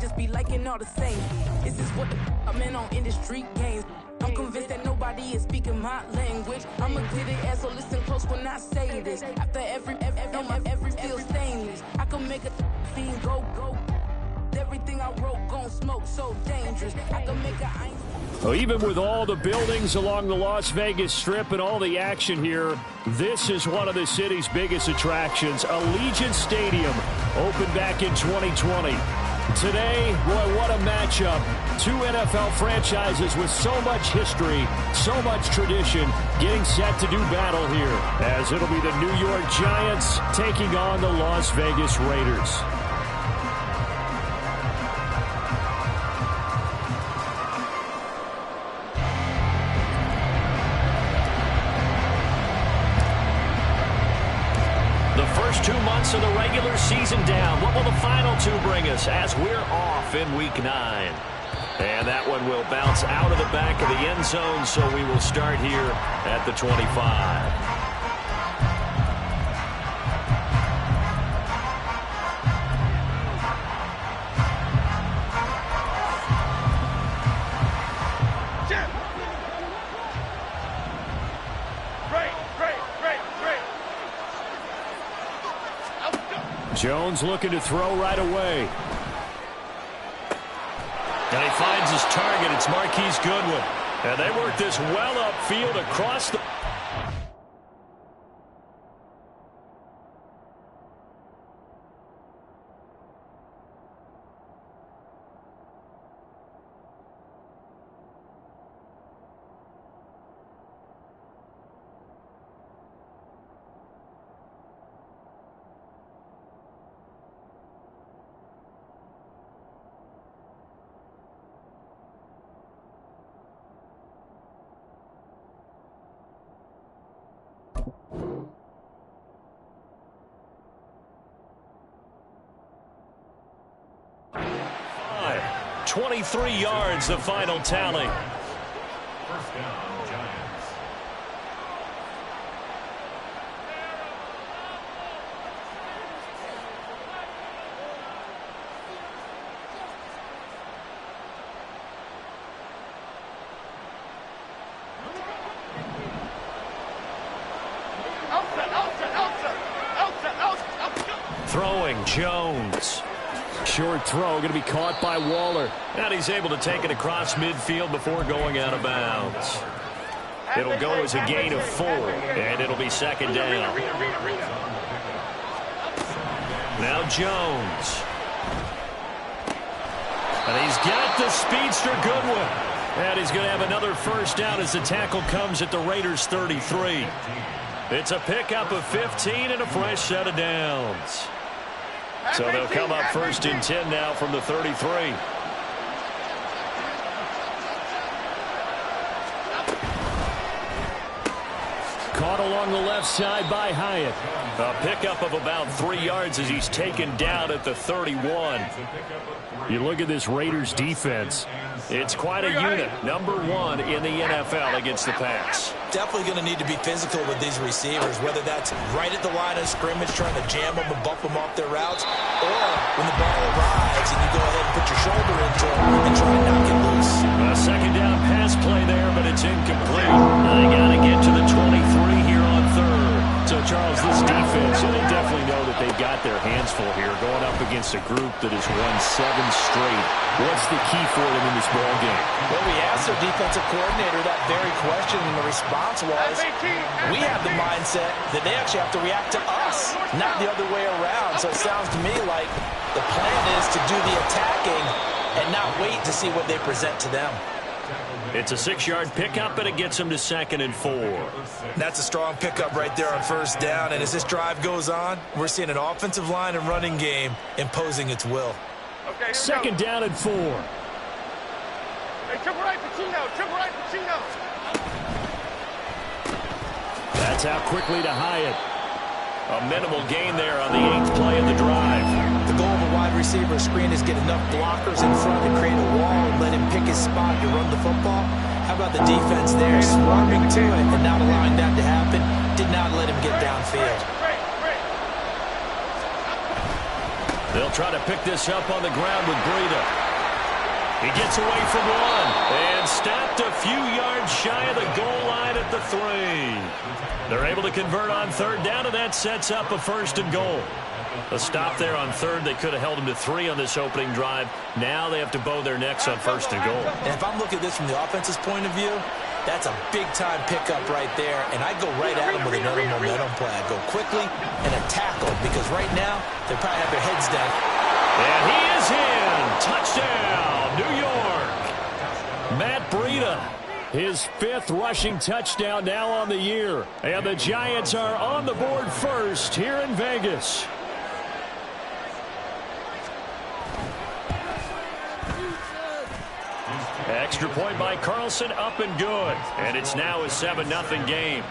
just be liking all the same. This is what the I'm in on industry games. I'm convinced that nobody is speaking my language. I'ma get it, so listen close when I say this. After every feel stainless, I can make a fiend go. Everything I wrote gon' smoke, so dangerous. I can make a Well, even with all the buildings along the Las Vegas Strip and all the action here, this is one of the city's biggest attractions. Allegiant Stadium opened back in 2020. Today, boy, what a matchup. Two NFL franchises with so much history, so much tradition, getting set to do battle here, as it'll be the New York Giants taking on the Las Vegas Raiders. First 2 months of the regular season down. What will the final two bring us as we're off in Week 9? And that one will bounce out of the back of the end zone, so we will start here at the 25. Jones looking to throw right away. And he finds his target. It's Marquise Goodwin. And they work this well upfield across the... Five, 23 yards, the final tally. First down, Giants. Throwing Jones. Short throw going to be caught by Waller. And he's able to take it across midfield before going out of bounds. It'll go as a gain of 4, and it'll be second down. Now Jones. And he's got the speedster Goodwin. And he's going to have another first down as the tackle comes at the Raiders' 33. It's a pickup of 15 and a fresh set of downs. So they'll come up first and 10 now from the 33. Caught along the left side by Hyatt. A pickup of about 3 yards as he's taken down at the 31. You look at this Raiders defense. It's quite a unit. Number 1 in the NFL against the pass. Definitely going to need to be physical with these receivers, whether that's right at the line of scrimmage trying to jam them and bump them off their routes, or when the ball arrives and you go ahead and put your shoulder into it and try to knock it loose. A second down pass play there, but it's incomplete. They got to get to the 23 here on third. So, Charles, this defense, they definitely know that they've got their hands full here, going up against a group that has won 7 straight. What's the key for them in this ball game? Well, we asked their defensive coordinator that very question, and the response was, we have the mindset that they actually have to react to us, not the other way around. So it sounds to me like the plan is to do the attacking and not wait to see what they present to them. It's a 6-yard pickup, and it gets them to 2nd and 4. That's a strong pickup right there on first down. And as this drive goes on, we're seeing an offensive line and running game imposing its will. Okay, second down and 4. Hey, triple right, Pacino. That's out quickly to Hyatt. A minimal gain there on the 8th play of the drive. The goal of a wide receiver screen is get enough blockers in front to create a wall and let him pick his spot to run the football. How about the defense there, swarming to it and not allowing that to happen? Did not let him get downfield. They'll try to pick this up on the ground with Breida. He gets away from one and stopped a few yards shy of the goal line at the 3. They're able to convert on third down, and that sets up a 1st and goal. A stop there on third. They could have held him to 3 on this opening drive. Now they have to bow their necks on 1st and goal. And if I'm looking at this from the offense's point of view, that's a big-time pickup right there, and I go right at him with another momentum play. I go quickly and a tackle, because right now they probably have their heads down. And he is in. Touchdown, New York. Matt Breida, his 5th rushing touchdown now on the year. And the Giants are on the board first here in Vegas. Extra point by Carlson, up and good. And it's now a 7-0 game.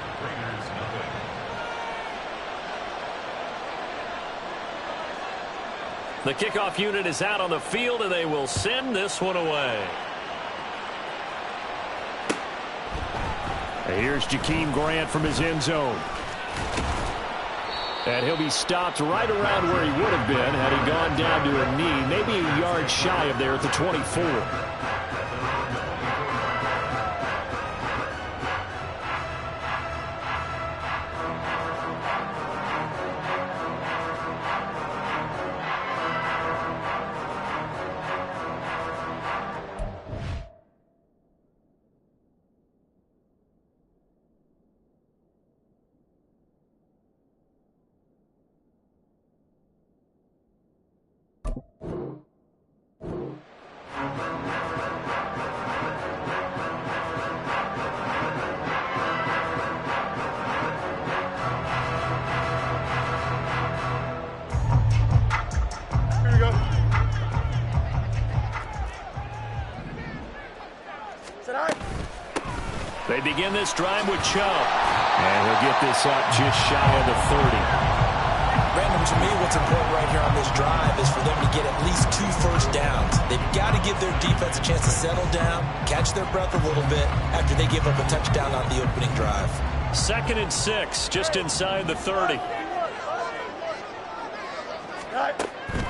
The kickoff unit is out on the field, and they will send this one away. And here's Jakeem Grant from his end zone. And he'll be stopped right around where he would have been had he gone down to a knee, maybe a yard shy of there at the 24. They begin this drive with Chubb. And he'll get this up just shy of the 30. Brandon, to me, what's important right here on this drive is for them to get at least 2 first downs. They've got to give their defense a chance to settle down, catch their breath a little bit after they give up a touchdown on the opening drive. 2nd and 6, just inside the 30.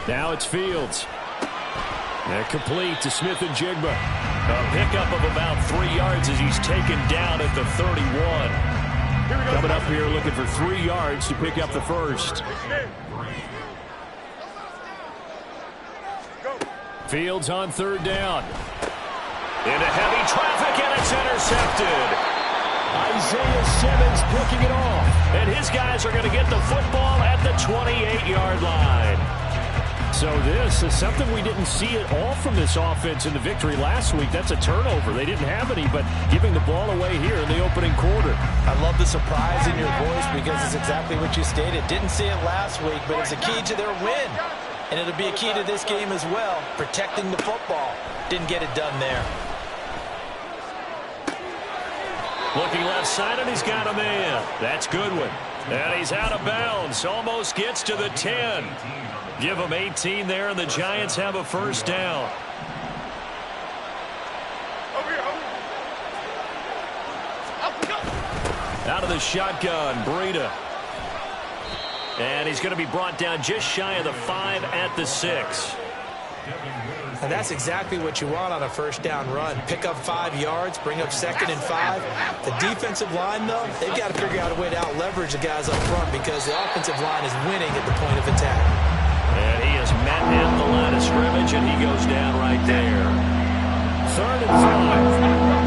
Now it's Fields. They're complete to Smith and Jigba. A pickup of about 3 yards as he's taken down at the 31. Coming up here looking for 3 yards to pick up the first. Fields on 3rd down. Into heavy traffic, and it's intercepted. Isaiah Simmons picking it off. And his guys are going to get the football at the 28-yard line. So this is something we didn't see at all from this offense in the victory last week. That's a turnover. They didn't have any, but giving the ball away here in the opening quarter. I love the surprise in your voice because it's exactly what you stated. Didn't see it last week, but it's a key to their win. And it'll be a key to this game as well, protecting the football. Didn't get it done there. Looking left side, and he's got a man. That's Goodwin. And he's out of bounds. Almost gets to the 10. Give them 18 there, and the Giants have a first down. Out of the shotgun, Breida. And he's going to be brought down just shy of the 5 at the 6. And that's exactly what you want on a first down run. Pick up 5 yards, bring up 2nd and 5. The defensive line, though, they've got to figure out a way to out-leverage the guys up front because the offensive line is winning at the point of attack. And he is met at the line of scrimmage, and he goes down right there. 3rd and 5.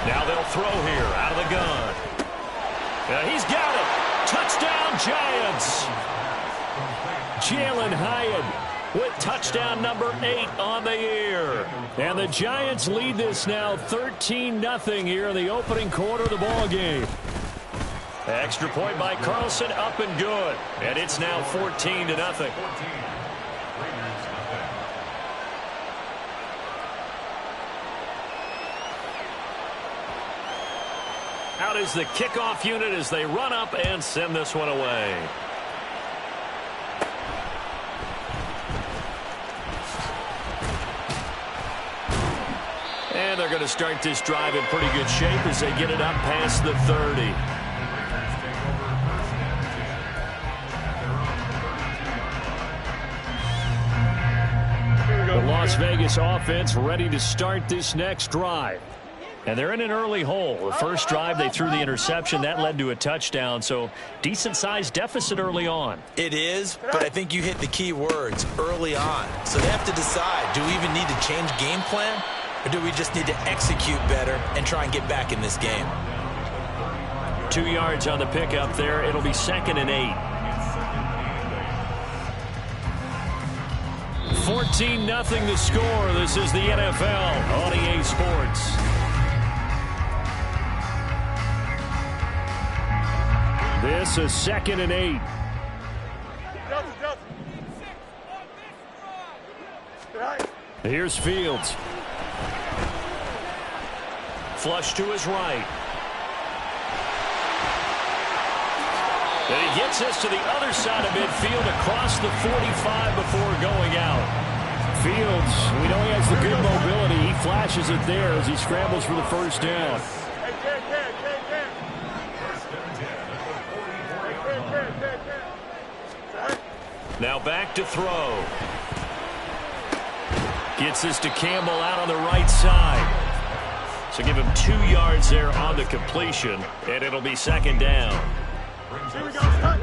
Now they'll throw here out of the gun. He's got it. Touchdown, Giants. Jalen Hyatt with touchdown number 8 on the year. And the Giants lead this now 13-0 here in the opening quarter of the ball game. Extra point by Carlson, up and good. And it's now 14-0. Out is the kickoff unit as they run up and send this one away. And they're going to start this drive in pretty good shape as they get it up past the 30. The Las Vegas offense ready to start this next drive. And they're in an early hole. The first drive, they threw the interception. That led to a touchdown. So decent-sized deficit early on. It is, but I think you hit the key words, early on. So they have to decide, do we even need to change game plan? Or do we just need to execute better and try and get back in this game? 2 yards on the pickup there. It'll be 2nd and 8. 14-0 the score. This is the NFL on EA Sports. This is 2nd and 8. Here's Fields. Flush to his right. And he gets this to the other side of midfield across the 45 before going out. Fields, we know he has the good mobility. He flashes it there as he scrambles for the first down. Now back to throw. Gets this to Campbell out on the right side. So give him 2 yards there on the completion, and it'll be 2nd down. Here we go. At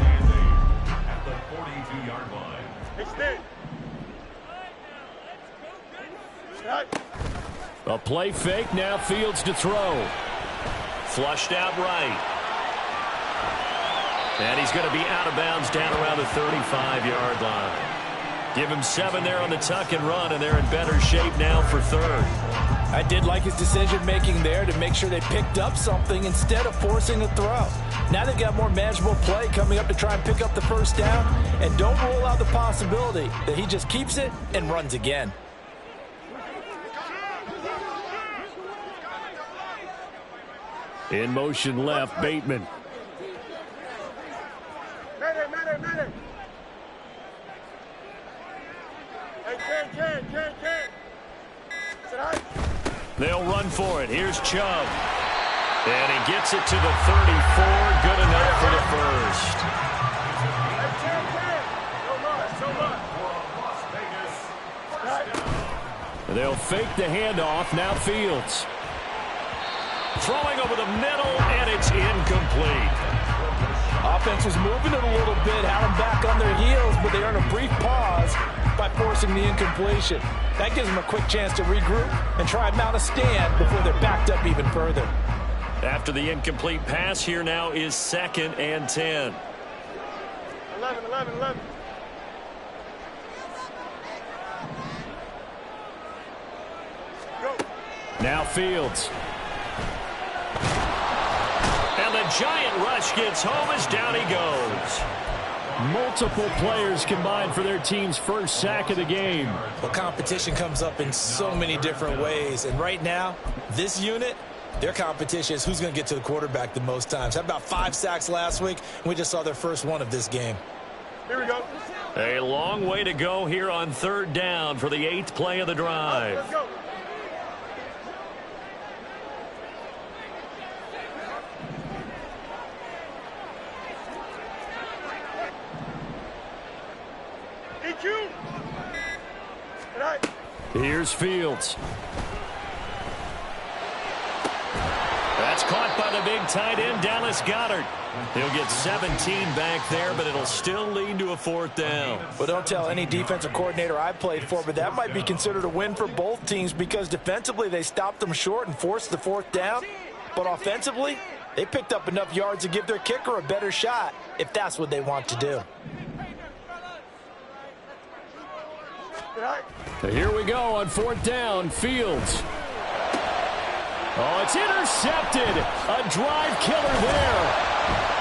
the 42-yard line. A play fake, now Fields to throw. Flushed out right. And he's going to be out of bounds down around the 35-yard line. Give him 7 there on the tuck and run, and they're in better shape now for 3rd. I did like his decision-making there to make sure they picked up something instead of forcing a throw. Now they've got more manageable play coming up to try and pick up the first down, and don't rule out the possibility that he just keeps it and runs again. In motion left, Bateman. They'll run for it. Here's Chubb. And he gets it to the 34. Good enough for the first. They'll fake the handoff. Now Fields. Throwing over the middle, and it's incomplete. Offense was moving it a little bit, had them back on their heels, but they earn a brief pause by forcing the incompletion. That gives them a quick chance to regroup and try and mount a stand before they're backed up even further. After the incomplete pass, here now is 2nd and 10. 11. Now Fields. And the giant rush gets home as down he goes. Multiple players combined for their team's first sack of the game. Well, competition comes up in so many different ways. And right now, this unit, their competition is who's going to get to the quarterback the most times. Had about 5 sacks last week, and we just saw their first one of this game. Here we go. A long way to go here on 3rd down for the 8th play of the drive. Let's go. Here's Fields. That's caught by the big tight end, Dallas Goedert. He'll get 17 back there, but it'll still lead to a 4th down. Well, don't tell any defensive coordinator I played for, but that might be considered a win for both teams because defensively they stopped them short and forced the 4th down. But offensively, they picked up enough yards to give their kicker a better shot if that's what they want to do. Here we go on 4th down. Fields. Oh, it's intercepted. A drive killer there.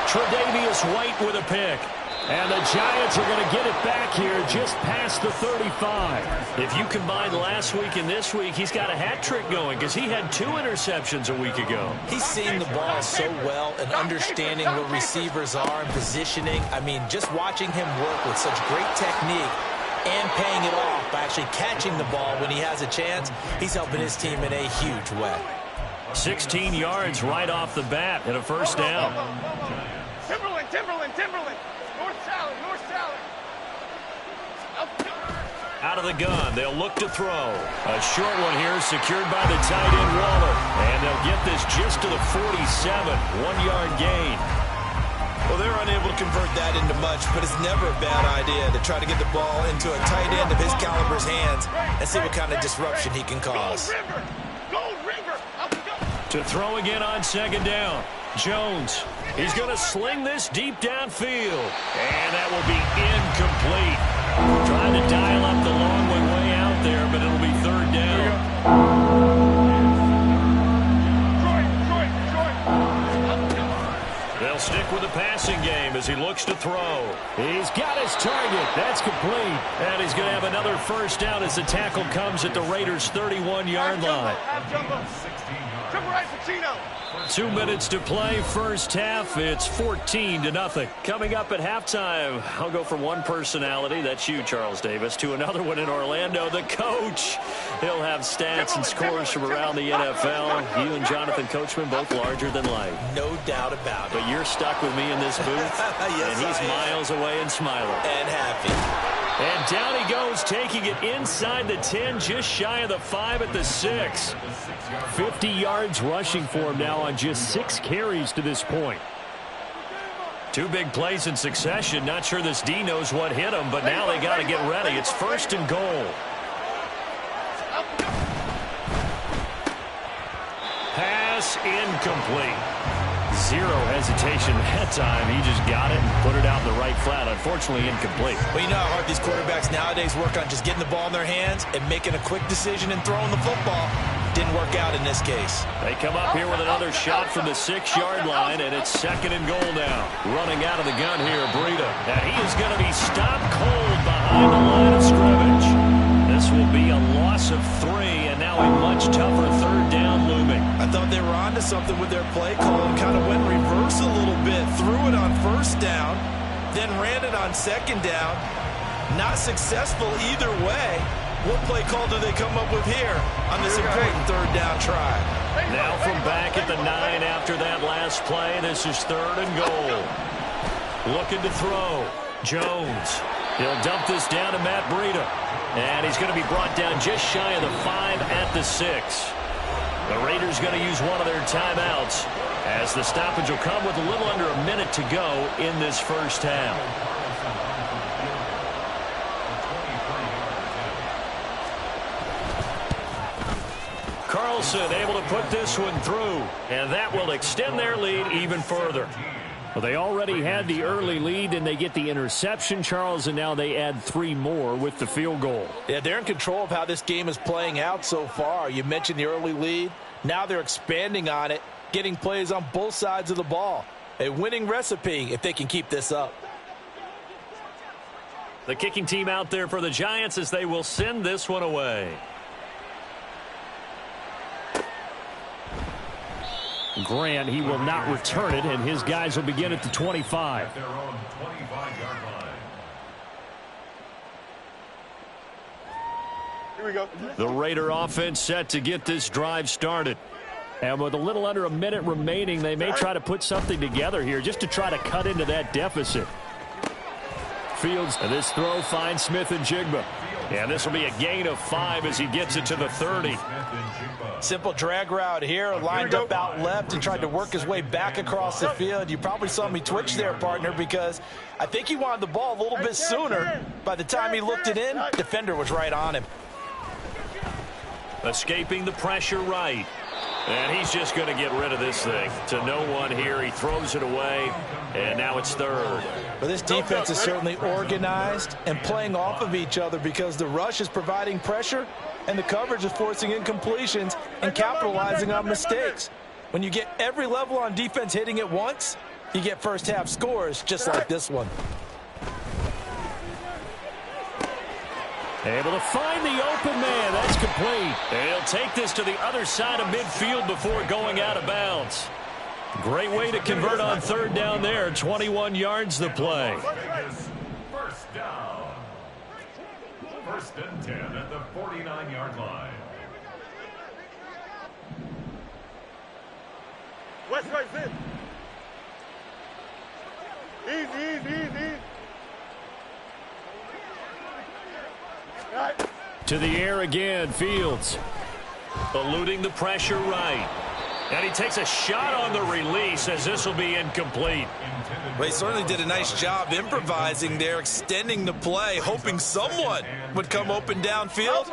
Tre'Davious White with a pick. And the Giants are going to get it back here just past the 35. If you combine last week and this week, he's got a hat trick going because he had 2 interceptions a week ago. He's seeing the ball so well and understanding where receivers are and positioning. I mean, just watching him work with such great technique and paying it off by actually catching the ball when he has a chance. He's helping his team in a huge way. 16 yards right off the bat and a first down. Timberland. North Sally. Out of the gun, they'll look to throw. A short one here secured by the tight end Waller. And they'll get this just to the 47. 1-yard gain. Well, they're unable to convert that into much, but it's never a bad idea to try to get the ball into a tight end of his caliber's hands and see what kind of disruption he can cause. Go River. To throw again on second down. Jones. He's going to sling this deep downfield. And that will be incomplete. Trying to dial up the long one way out there, but it'll be third down. They'll stick with the passing game as he looks to throw. He's got his target. That's complete. And he's going to have another first down as the tackle comes at the Raiders' 31-yard line. 2 minutes to play, first half. It's 14-0. Coming up at halftime, I'll go from one personality, that's you, Charles Davis, to another one in Orlando, the coach. He'll have stats and scores from around the NFL. You and Jonathan Coachman, both larger than life. No doubt about it. But you're stuck with me in this booth, yes, and he's miles away and smiling. And happy. And down he goes, taking it inside the 10, just shy of the 5 at the 6. 50 yards rushing for him now on just 6 carries to this point. 2 big plays in succession. Not sure this D knows what hit him, but now they got to get ready. It's first and goal. Pass incomplete. Zero hesitation that time. He just got it and put it out in the right flat. Unfortunately, incomplete. Well, you know how hard these quarterbacks nowadays work on just getting the ball in their hands and making a quick decision and throwing the football. Didn't work out in this case. They come up here with another shot from the 6-yard line, and it's second and goal now. Running out of the gun here, Breida. And he is going to be stopped cold behind the line of scrimmage. This will be a loss of 3, and now a much tougher third down looming. I thought they were onto something with their play call and kind of went reverse a little bit. Threw it on first down, then ran it on second down. Not successful either way. What play call do they come up with here on this important third down try? Now from back at the 9 after that last play, this is third and goal. Looking to throw. Jones. He'll dump this down to Matt Breida. And he's going to be brought down just shy of the 5 at the 6. The Raiders going to use one of their timeouts as the stoppage will come with a little under a minute to go in this first half. Carlson able to put this one through, and that will extend their lead even further. Well, they already had the early lead, and they get the interception, Charles, and now they add 3 more with the field goal. Yeah, they're in control of how this game is playing out so far. You mentioned the early lead. Now they're expanding on it, getting plays on both sides of the ball. A winning recipe if they can keep this up. The kicking team out there for the Giants as they will send this one away. Grant, he will not return it, and his guys will begin at the 25. Their own 25-yard line. Here we go. The Raider offense set to get this drive started. And with a little under a minute remaining, they may try to put something together here just to try to cut into that deficit. Fields, and this throw finds Smith and Jigba. And this will be a gain of 5 as he gets it to the 30. Simple drag route here, lined up out left and tried to work his way back across the field. You probably saw me twitch there, partner, because I think he wanted the ball a little bit sooner. By the time he looked it in, defender was right on him. Escaping the pressure right. And he's just going to get rid of this thing. To no one here. He throws it away, and now it's third. But this defense is certainly organized and playing off of each other because the rush is providing pressure and the coverage is forcing incompletions and capitalizing on mistakes. When you get every level on defense hitting at once, you get first half scores just like this one. Able to find the open man. That's complete. And he'll take this to the other side of midfield before going out of bounds. Great way to convert on third down there. 21 yards the play. First down. First and 10 at the 49-yard line. West right in. Easy. Right. To the air again, Fields. Eluding the pressure right. And he takes a shot on the release as this will be incomplete. Well, he certainly did a nice job improvising there, extending the play, hoping someone would come open downfield,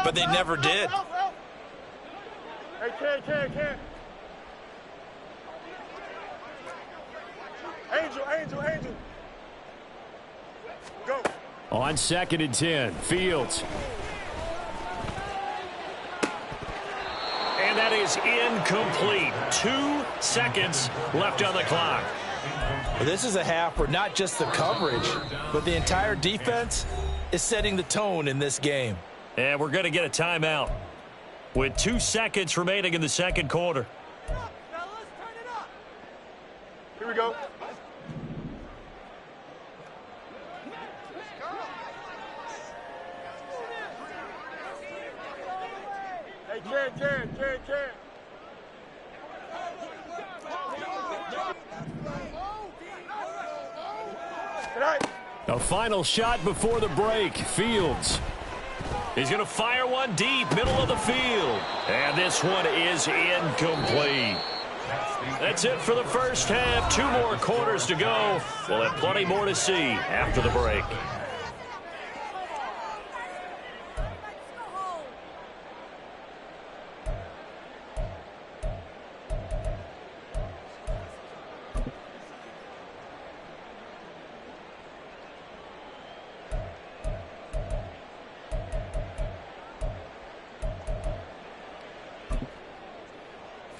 but they never did. Hey, Ken. Angel. Go. On 2nd and 10, Fields. And that is incomplete. 2 seconds left on the clock. Well, this is a half where not just the coverage, but the entire defense is setting the tone in this game. And we're going to get a timeout with 2 seconds remaining in the second quarter. Here we go. Hey, Ken. A final shot before the break. Fields. He's going to fire one deep, middle of the field. And this one is incomplete. That's it for the first half. 2 more quarters to go. We'll have plenty more to see after the break.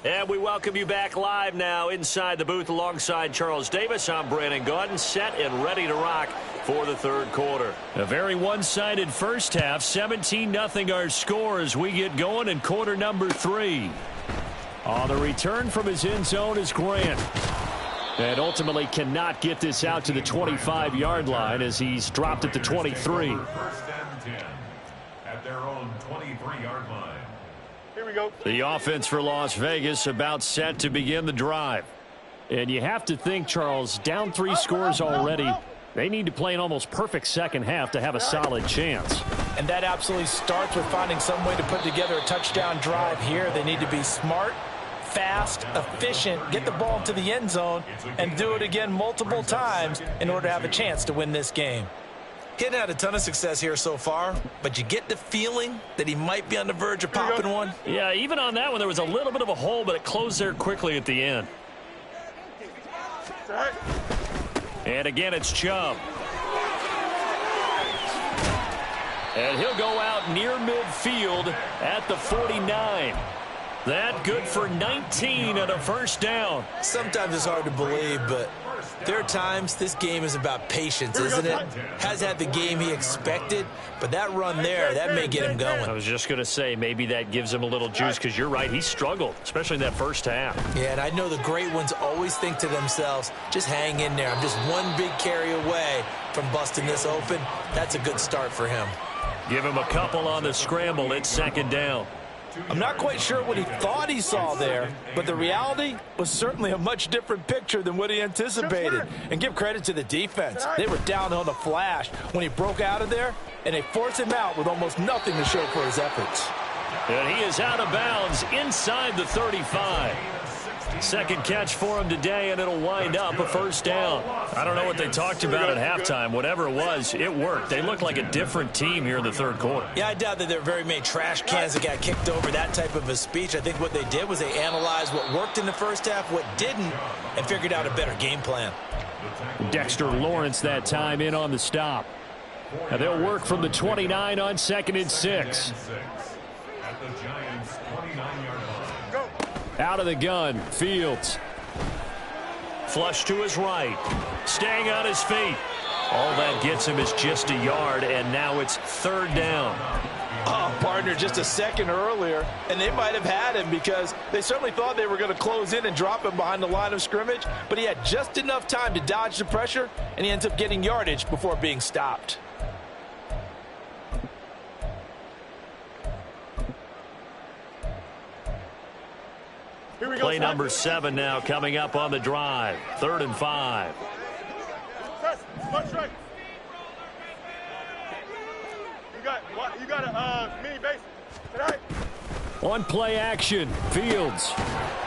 And we welcome you back live now inside the booth alongside Charles Davis. I'm Brandon Gaudin, set and ready to rock for the third quarter. A very one-sided first half. 17-0 our score as we get going in quarter number 3. On the return from his end zone is Grant. And ultimately cannot get this out to the 25-yard line as he's dropped at the 23. First and 10 at their own 23-yard line. Here we go. The offense for Las Vegas about set to begin the drive. And you have to think, Charles, down 3 scores already. They need to play an almost perfect second half to have a solid chance. And that absolutely starts with finding some way to put together a touchdown drive here. They need to be smart, fast, efficient, get the ball to the end zone, and do it again multiple times in order to have a chance to win this game. Getting had a ton of success here so far, but you get the feeling that he might be on the verge of popping one. Yeah, even on that one, there was a little bit of a hole, but it closed there quickly at the end. And again, it's Chubb. And he'll go out near midfield at the 49. That good for 19 and a first down. Sometimes it's hard to believe, but there are times this game is about patience, isn't it? Has had the game he expected, but that run there, that may get him going. I was just going to say, maybe that gives him a little juice, because you're right, he struggled, especially in that first half. Yeah, and I know the great ones always think to themselves, just hang in there. I'm just one big carry away from busting this open. That's a good start for him. Give him a couple on the scramble. It's second down. I'm not quite sure what he thought he saw there, but the reality was certainly a much different picture than what he anticipated. And give credit to the defense. They were down on the flash when he broke out of there, and they forced him out with almost nothing to show for his efforts. And he is out of bounds inside the 35. Second catch for him today, and it'll wind up a first down. I don't know what they talked about at halftime. Whatever it was, it worked. They look like a different team here in the third quarter. Yeah, I doubt that there are very many trash cans that got kicked over, that type of a speech. I think what they did was they analyzed what worked in the first half, what didn't, and figured out a better game plan. Dexter Lawrence that time in on the stop. Now they'll work from the 29 on 2nd and 6. At the Giants' 29-yard line. Out of the gun, Fields. Flush to his right. Staying on his feet. All that gets him is just a yard, and now it's third down. Oh, partner, just a second earlier, and they might have had him because they certainly thought they were going to close in and drop him behind the line of scrimmage, but he had just enough time to dodge the pressure, and he ends up getting yardage before being stopped. Here we go. Play number 7 now coming up on the drive. 3rd and 5. Punch right. You got a mini base tonight. On play action, Fields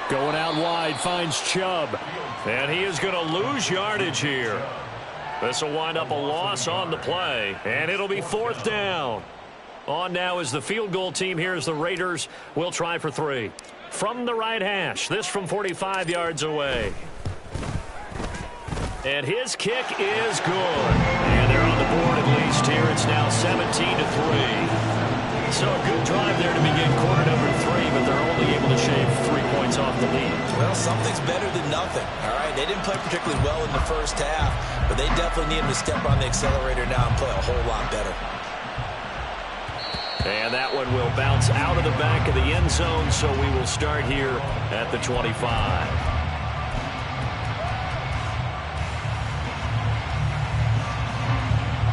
going out wide, finds Chubb. And he is going to lose yardage here. This will wind up a loss on the play, and it'll be 4th down. On now is the field goal team. Here's the Raiders. We'll try for 3. From the right hash, this from 45 yards away. And his kick is good. And they're on the board at least here. It's now 17-3. So a good drive there to begin quarter number 3, but they're only able to shave 3 points off the lead. Well, something's better than nothing, all right? They didn't play particularly well in the first half, but they definitely need him to step on the accelerator now and play a whole lot better. And that one will bounce out of the back of the end zone, so we will start here at the 25.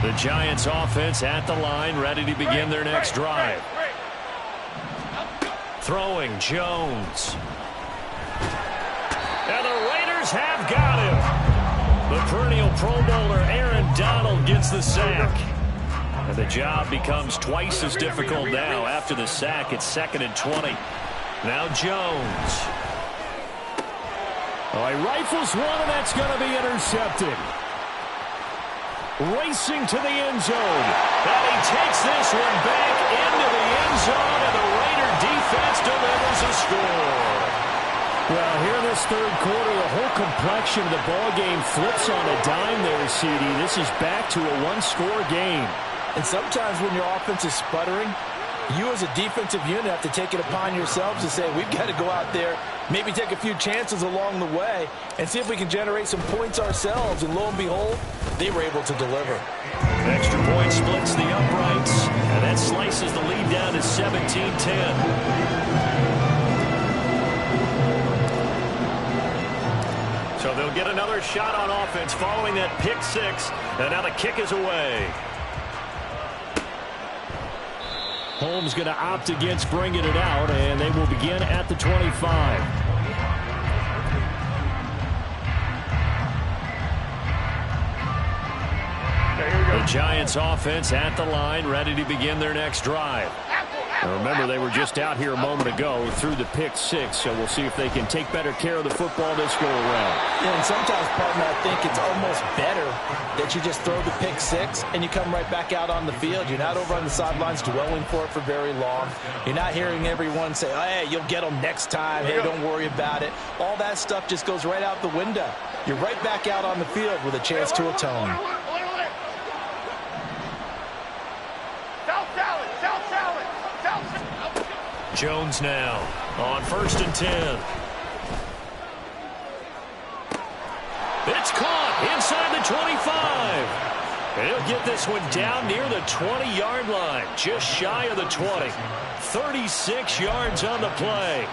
The Giants offense at the line, ready to begin their next drive. Throwing Jones. And the Raiders have got him. The perennial Pro Bowler Aaron Donald gets the sack. And the job becomes twice as difficult now. After the sack, it's 2nd and 20. Now Jones. All right, rifles one, and that's going to be intercepted. Racing to the end zone. And he takes this one back into the end zone, and the Raider defense delivers a score. Well, here in this 3rd quarter, the whole complexion of the ball game flips on a dime there, CD. This is back to a 1-score game. And sometimes when your offense is sputtering, you as a defensive unit have to take it upon yourselves to say, we've got to go out there, maybe take a few chances along the way, and see if we can generate some points ourselves. And lo and behold, they were able to deliver. Extra point splits the uprights, and that slices the lead down to 17-10. So they'll get another shot on offense following that pick 6, and now the kick is away. Holmes going to opt against bringing it out, and they will begin at the 25. The Giants offense at the line, ready to begin their next drive. Now remember, they were just out here a moment ago through the pick 6, so we'll see if they can take better care of the football this go around. Yeah, and sometimes, partner, I think it's almost better that you just throw the pick 6 and you come right back out on the field. You're not over on the sidelines dwelling for it for very long. You're not hearing everyone say, oh, hey, you'll get them next time. Hey, don't worry about it. All that stuff just goes right out the window. You're right back out on the field with a chance to atone. Jones now on 1st and 10. It's caught inside the 25. He'll get this one down near the 20-yard line, just shy of the 20. 36 yards on the play.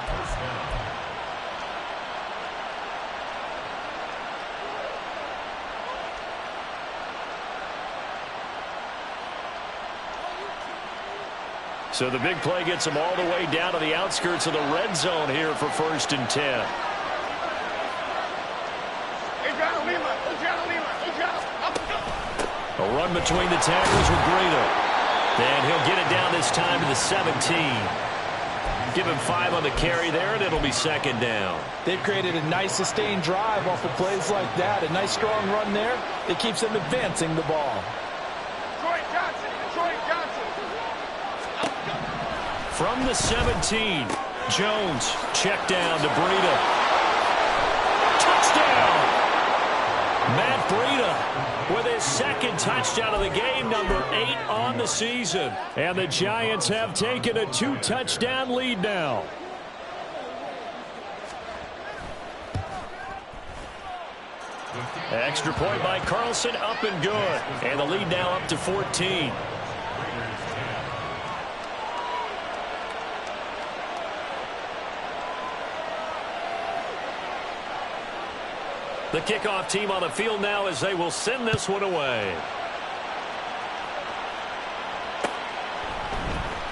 So the big play gets them all the way down to the outskirts of the red zone here for 1st and 10. A run between the tackles with Breida. And he'll get it down this time to the 17. Give him 5 on the carry there, and it'll be 2nd down. They've created a nice sustained drive off of plays like that. A nice strong run there that keeps them advancing the ball. From the 17, Jones, check down to Breida. Touchdown! Matt Breida with his 2nd touchdown of the game, number 8 on the season. And the Giants have taken a 2-touchdown lead now. Extra point by Carlson, up and good. And the lead now up to 14. The kickoff team on the field now as they will send this one away.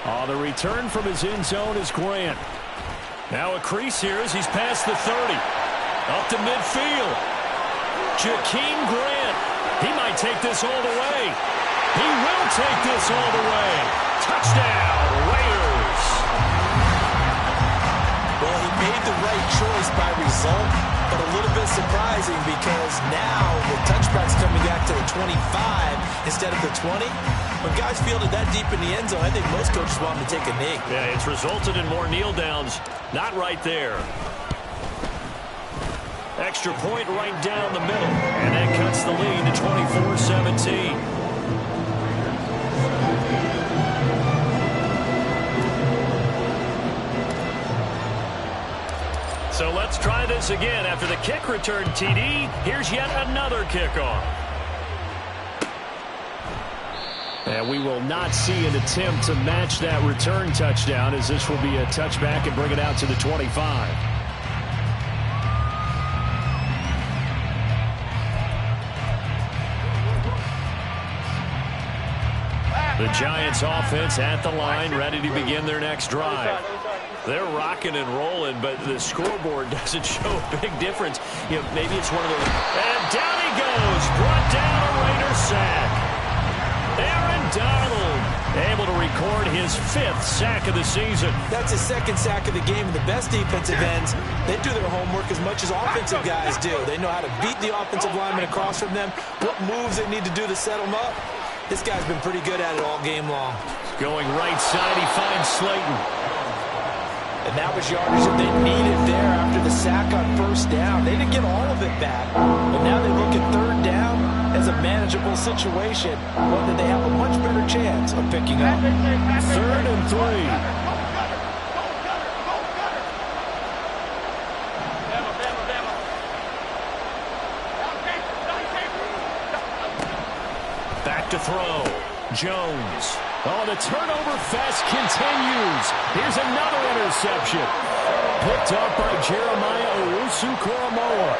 On the return from his end zone is Grant. Now a crease here as he's past the 30. Up to midfield. Jakeem Grant. He might take this all the way. He will take this all the way. Touchdown, Raiders. Well, he made the right choice by result, but a little bit surprising because now the touchback's coming back to the 25 instead of the 20. When guys fielded that deep in the end zone, I think most coaches want them to take a knee. Yeah, it's resulted in more kneel downs. Not right there. Extra point right down the middle. And that cuts the lead to 24-17. So let's try this again. After the kick return TD, here's yet another kickoff. And we will not see an attempt to match that return touchdown, as this will be a touchback and bring it out to the 25. The Giants offense at the line, ready to begin their next drive. They're rocking and rolling, but the scoreboard doesn't show a big difference. You know, maybe it's one of those. And down he goes, brought down a Raider sack. Aaron Donald able to record his 5th sack of the season. That's his 2nd sack of the game. And the best defensive ends, they do their homework as much as offensive guys do. They know how to beat the offensive lineman across from them, what moves they need to do to set them up. This guy's been pretty good at it all game long. Going right side, he finds Slayton. And that was yardage that they needed there after the sack on 1st down. They didn't get all of it back, but now they look at 3rd down as a manageable situation, one that they have a much better chance of picking up. 3rd and 3. Back to throw. Jones. Oh, the turnover fest continues. Here's another interception. Picked up by Jeremiah Owusu-Koramoah.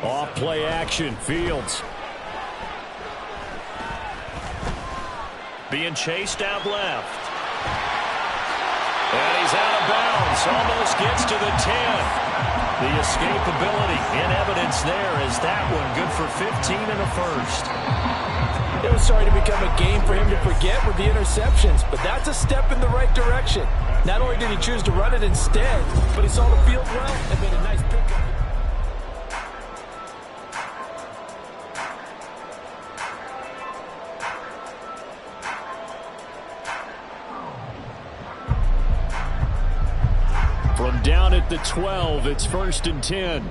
Off play action. Fields. Being chased out left. And he's out of bounds. Almost gets to the 10. The escapability in evidence there as that one good for 15 and a 1st. It was starting to become a game for him to forget with the interceptions, but that's a step in the right direction. Not only did he choose to run it instead, but he saw the field well and made a nice pickup. From down at the 12, it's 1st and 10.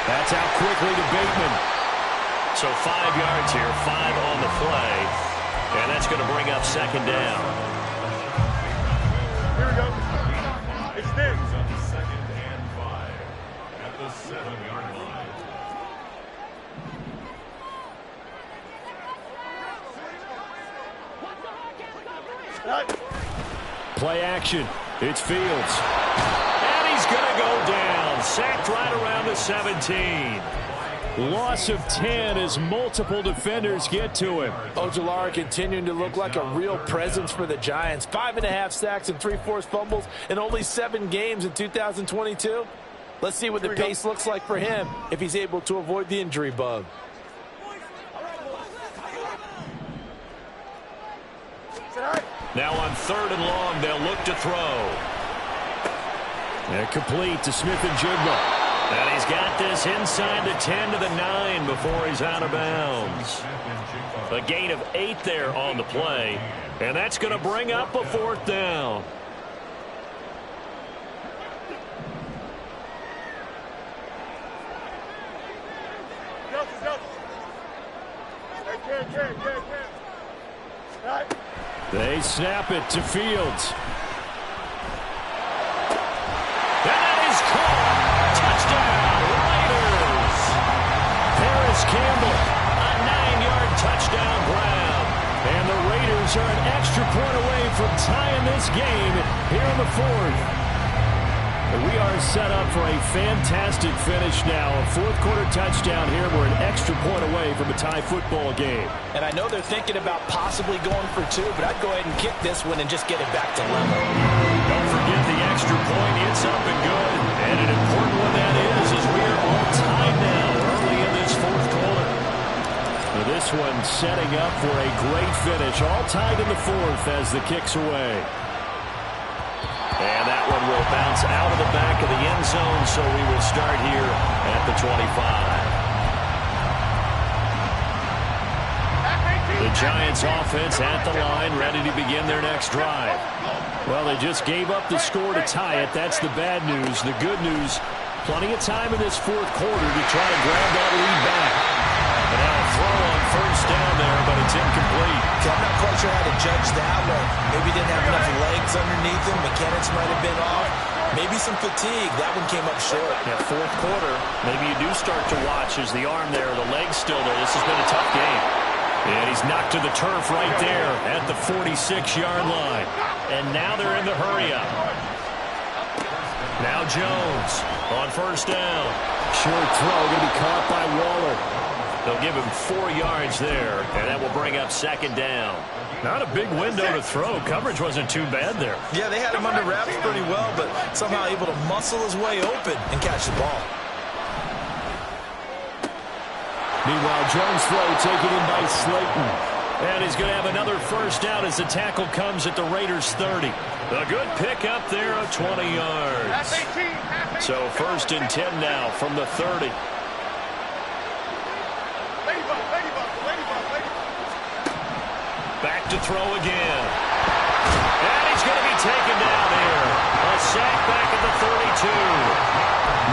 That's out quickly to Bateman. So 5 yards here, 5 on the play. And that's going to bring up 2nd down. Here we go. Extend. On 2nd and 5 at the 7-yard line. Play action. It's Fields. And he's going to go down. Sacked right around the 17. Loss of 10 as multiple defenders get to him. Ojulari continuing to look like a real presence for the Giants. 5.5 sacks and 3 forced fumbles in only 7 games in 2022. Let's see what the pace looks like for him if he's able to avoid the injury bug. Now on 3rd and long, they'll look to throw. And complete to Smith-Njigba. And he's got this inside the 10 to the 9 before he's out of bounds. A gain of 8 there on the play. And that's going to bring up a 4th down. They snap it to Fields. And that is caught. Touchdown, Raiders. Paris Campbell, a 9-yard touchdown grab. And the Raiders are an extra point away from tying this game here in the 4th. And we are set up for a fantastic finish now. A fourth-quarter touchdown here. We're an extra point away from a tie football game. And I know they're thinking about possibly going for two, but I'd go ahead and kick this one and just get it back to level. Don't forget the extra point. It's up and good. And an important one that is, as we are all tied now early in this fourth quarter. Now this one setting up for a great finish. All tied in the fourth as the kick's away. And that one will bounce out of the back of the end zone, so we will start here at the 25. The Giants offense at the line, ready to begin their next drive. Well, they just gave up the score to tie it. That's the bad news. The good news, plenty of time in this fourth quarter to try to grab that lead back. And now a throw on first down there, but it's incomplete. So I'm not quite sure how to judge that one. Maybe didn't have enough legs underneath him. Mechanics might have been off. Maybe some fatigue. That one came up short. Yeah, fourth quarter, maybe you do start to watch as the arm there, the leg's still there. This has been a tough game. And he's knocked to the turf right there at the 46-yard line. And now they're in the hurry-up. Now Jones on first down. Short throw, going to be caught by Waller. They'll give him 4 yards there, and that will bring up second down. Not a big window to throw. Coverage wasn't too bad there. Yeah, they had him under wraps pretty well, but somehow able to muscle his way open and catch the ball. Meanwhile, Jones' throw taken in by Slayton. And he's going to have another first down as the tackle comes at the Raiders' 30. A good pick up there of 20 yards. So first and 10 now from the 30. Back to throw again. And he's going to be taken down here. A sack back at the 32.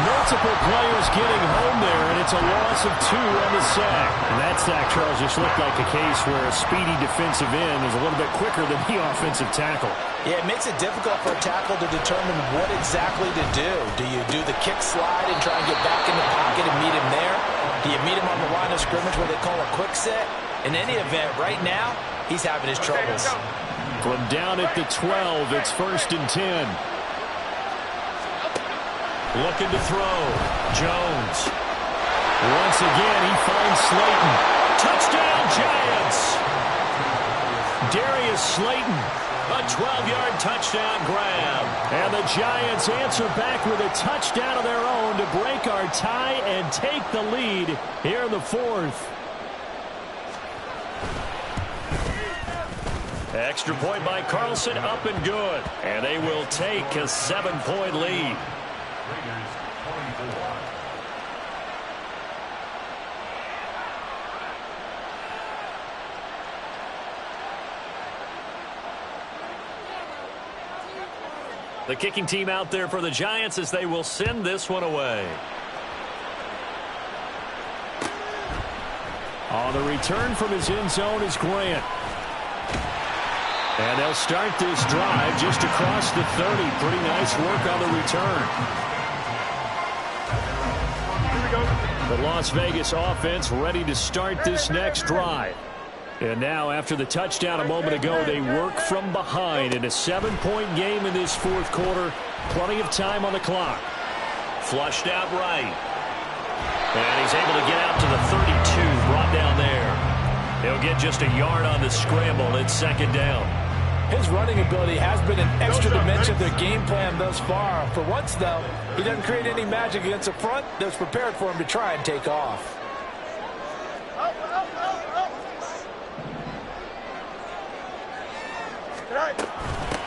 Multiple players getting home there, and it's a loss of 2 on the sack. And that sack, Charles, just looked like a case where a speedy defensive end is a little bit quicker than the offensive tackle. Yeah, it makes it difficult for a tackle to determine what exactly to do. Do you do the kick slide and try and get back in the pocket and meet him there? Do you meet him on the line of scrimmage where they call a quick set? In any event, right now, he's having his troubles. From down at the 12, it's first and 10. Looking to throw. Jones. Once again, he finds Slayton. Touchdown, Giants! Darius Slayton, a 12-yard touchdown grab. And the Giants answer back with a touchdown of their own to break our tie and take the lead here in the fourth. Extra point by Carlson, up and good. And they will take a 7-point lead. The kicking team out there for the Giants as they will send this one away. On the return from his end zone is Grant. And they'll start this drive just across the 30. Pretty nice work on the return. The Las Vegas offense ready to start this next drive. And now, after the touchdown a moment ago, they work from behind in a 7-point game in this fourth quarter. Plenty of time on the clock. Flushed out right. And he's able to get out to the 32, brought down there. He'll get just a yard on the scramble. It's second down. His running ability has been an extra dimension of their game plan thus far. For once, though, he doesn't create any magic against the front that's prepared for him to try and take off.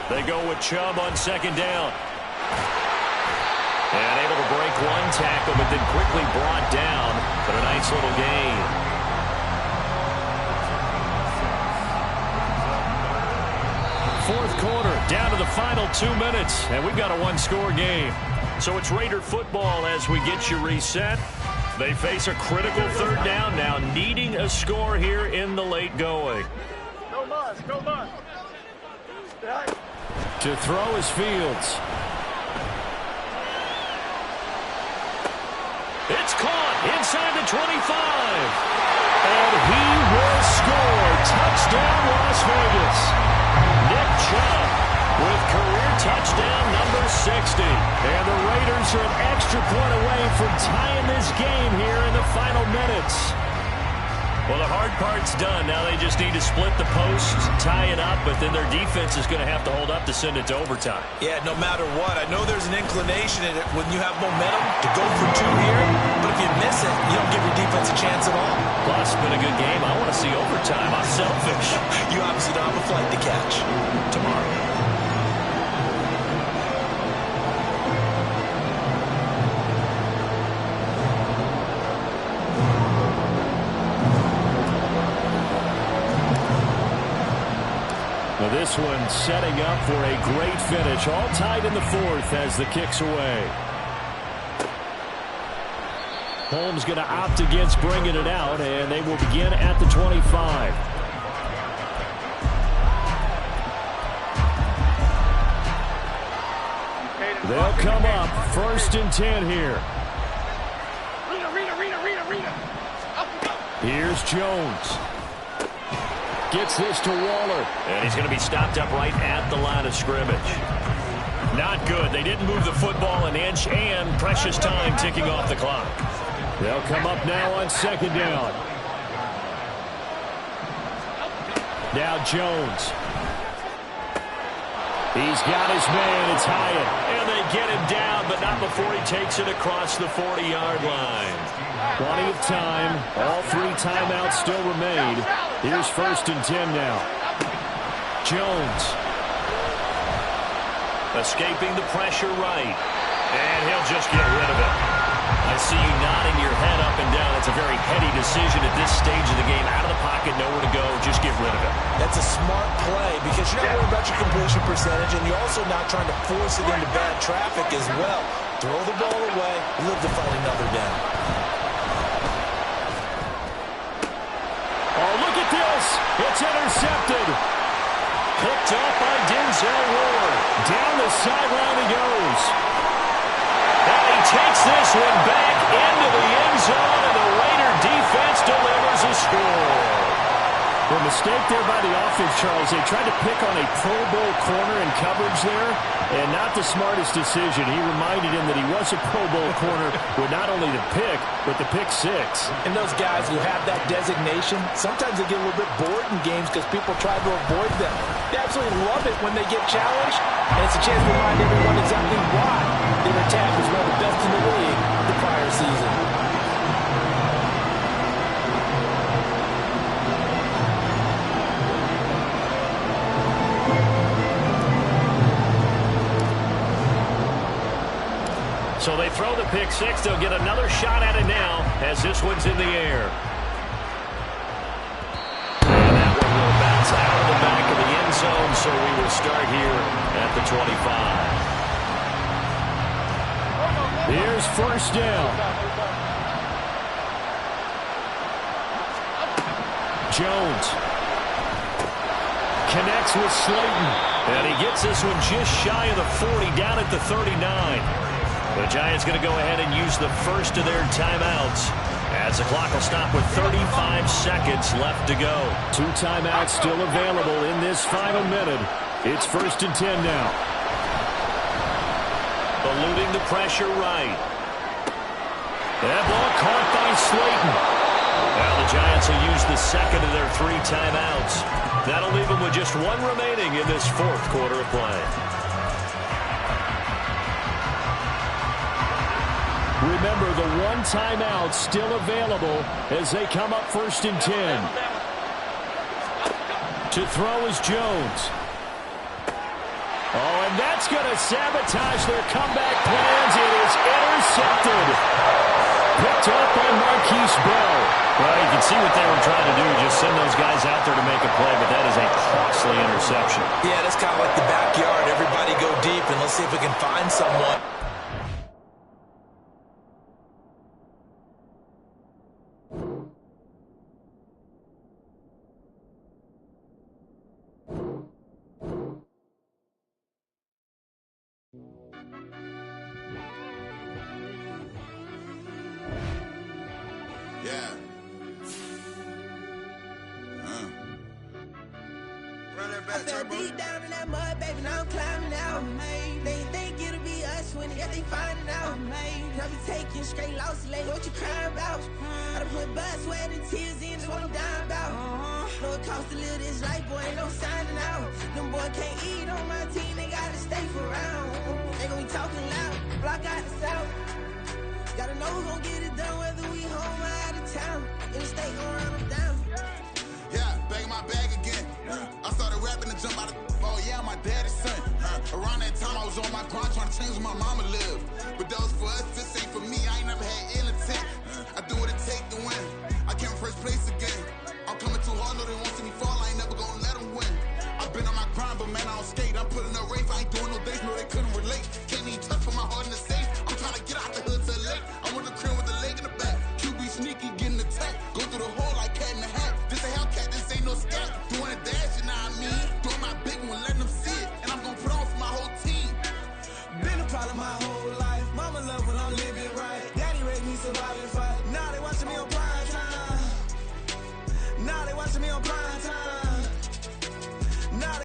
They go with Chubb on second down. And able to break one tackle, but then quickly brought down. But a nice little gain. Fourth quarter, down to the final 2 minutes, and we've got a one-score game. So it's Raider football as we get you reset. They face a critical third down now, needing a score here in the late going. To throw is Fields. It's caught inside the 25. And he will score. Touchdown, Las Vegas. Nick Chubb with career touchdown number 60. And the Raiders are an extra point away from tying this game here in the final minutes. Well, the hard part's done. Now they just need to split the post, tie it up, but then their defense is going to have to hold up to send it to overtime. Yeah, no matter what. I know there's an inclination in it when you have momentum to go for two here, but if you miss it, you don't give your defense a chance at all. Plus, it's been a good game. I want to see overtime. I'm selfish. You obviously don't have a flight to catch tomorrow. Well, this one setting up for a great finish. All tied in the fourth as the kick's away. Holmes going to opt against bringing it out, and they will begin at the 25. They'll come up 1st and 10 here. Here's Jones. Gets this to Waller. And he's going to be stopped up right at the line of scrimmage. Not good. They didn't move the football an inch, and precious time ticking off the clock. They'll come up now on 2nd down. Now Jones. He's got his man. It's Hyatt. And they get him down, but not before he takes it across the 40-yard line. Plenty of time. All 3 timeouts still remain. Here's 1st and 10 now. Jones. Escaping the pressure right. And he'll just get rid of it. I see you nodding your head up and down. It's a very heady decision at this stage of the game. Out of the pocket, nowhere to go. Just get rid of it. That's a smart play because you're not worried about your completion percentage, and you're also not trying to force it into bad traffic as well. Throw the ball away, live to fight another down. Oh, look at this. It's intercepted. Picked up by Denzel Ward. Down the sideline he goes. And he takes this one back into the end zone, and the Raider defense delivers a score. Well, mistake there by the offense, Charles. They tried to pick on a Pro Bowl corner in coverage there, and not the smartest decision. He reminded him that he was a Pro Bowl corner with not only the pick, but the pick 6. And those guys who have that designation, sometimes they get a little bit bored in games because people try to avoid them. They absolutely love it when they get challenged, and it's a chance to remind everyone exactly why their attack was one of the best in the league the prior season. So they throw the pick 6. They'll get another shot at it now as this one's in the air. And that one will bounce out of the back of the end zone, so we will start here at the 25. Here's 1st down. Jones connects with Slayton. And he gets this one just shy of the 40, down at the 39. The Giants going to go ahead and use the first of their timeouts as the clock will stop with 35 seconds left to go. 2 timeouts still available in this final minute. It's 1st and 10 now. Eluding the pressure right. That ball caught by Slayton. Now the Giants will use the second of their 3 timeouts. That'll leave them with just 1 remaining in this 4th quarter of play. Remember, the 1 timeout still available as they come up 1st and 10. To throw is Jones. Oh, and that's going to sabotage their comeback plans. It is intercepted. Picked up by Marquise Bell. Well, you can see what they were trying to do, just send those guys out there to make a play, but that is a costly interception. Yeah, that's kind of like the backyard. Everybody go deep, and let's see if we can find someone. Yeah. Run it I fell deep down in that mud, baby, now I'm climbing out. They think it'll be us when they finding out. I be taking straight losses, like what you crying about? I done put blood, sweat, and tears in, that's what I'm dying about. Know it costs to live this life, boy, ain't no signing out. Them boy can't eat on my team, they gotta stay for round. They gon' be talking loud, block out the south. Gotta know who gon' get it done, whether we home or out of town. In the state, gon' run them down. Yeah, back in my bag again. I started rapping and jump out of oh yeah, my daddy's son. Around that time I was on my grind trying to change where my mama lived. But that was for us, this ain't for me. I ain't never had ill intent. I do what it take to win. I came in first place again. I'm coming too hard, no they won't see me fall. I ain't never gonna let them win. I've been on my grind, but man I don't skate. I'm putting up race, I ain't doing no days, no they couldn't relate. Can't even touch for my heart in the safe. I'm trying to get out the hood to the lake. I'm with the crib with the leg in the back. QB sneaky, getting attacked. Go through the hole like cat in the hat. This a Hellcat, this ain't no scat. Doing a dash, you know what I mean? Doing my big one, letting them see it. And I'm gonna put on for my whole team. Been a problem my whole life. Mama love when I'm living right. Daddy raised me surviving fight. Now they watching me on prime time. Now they watching me on prime time.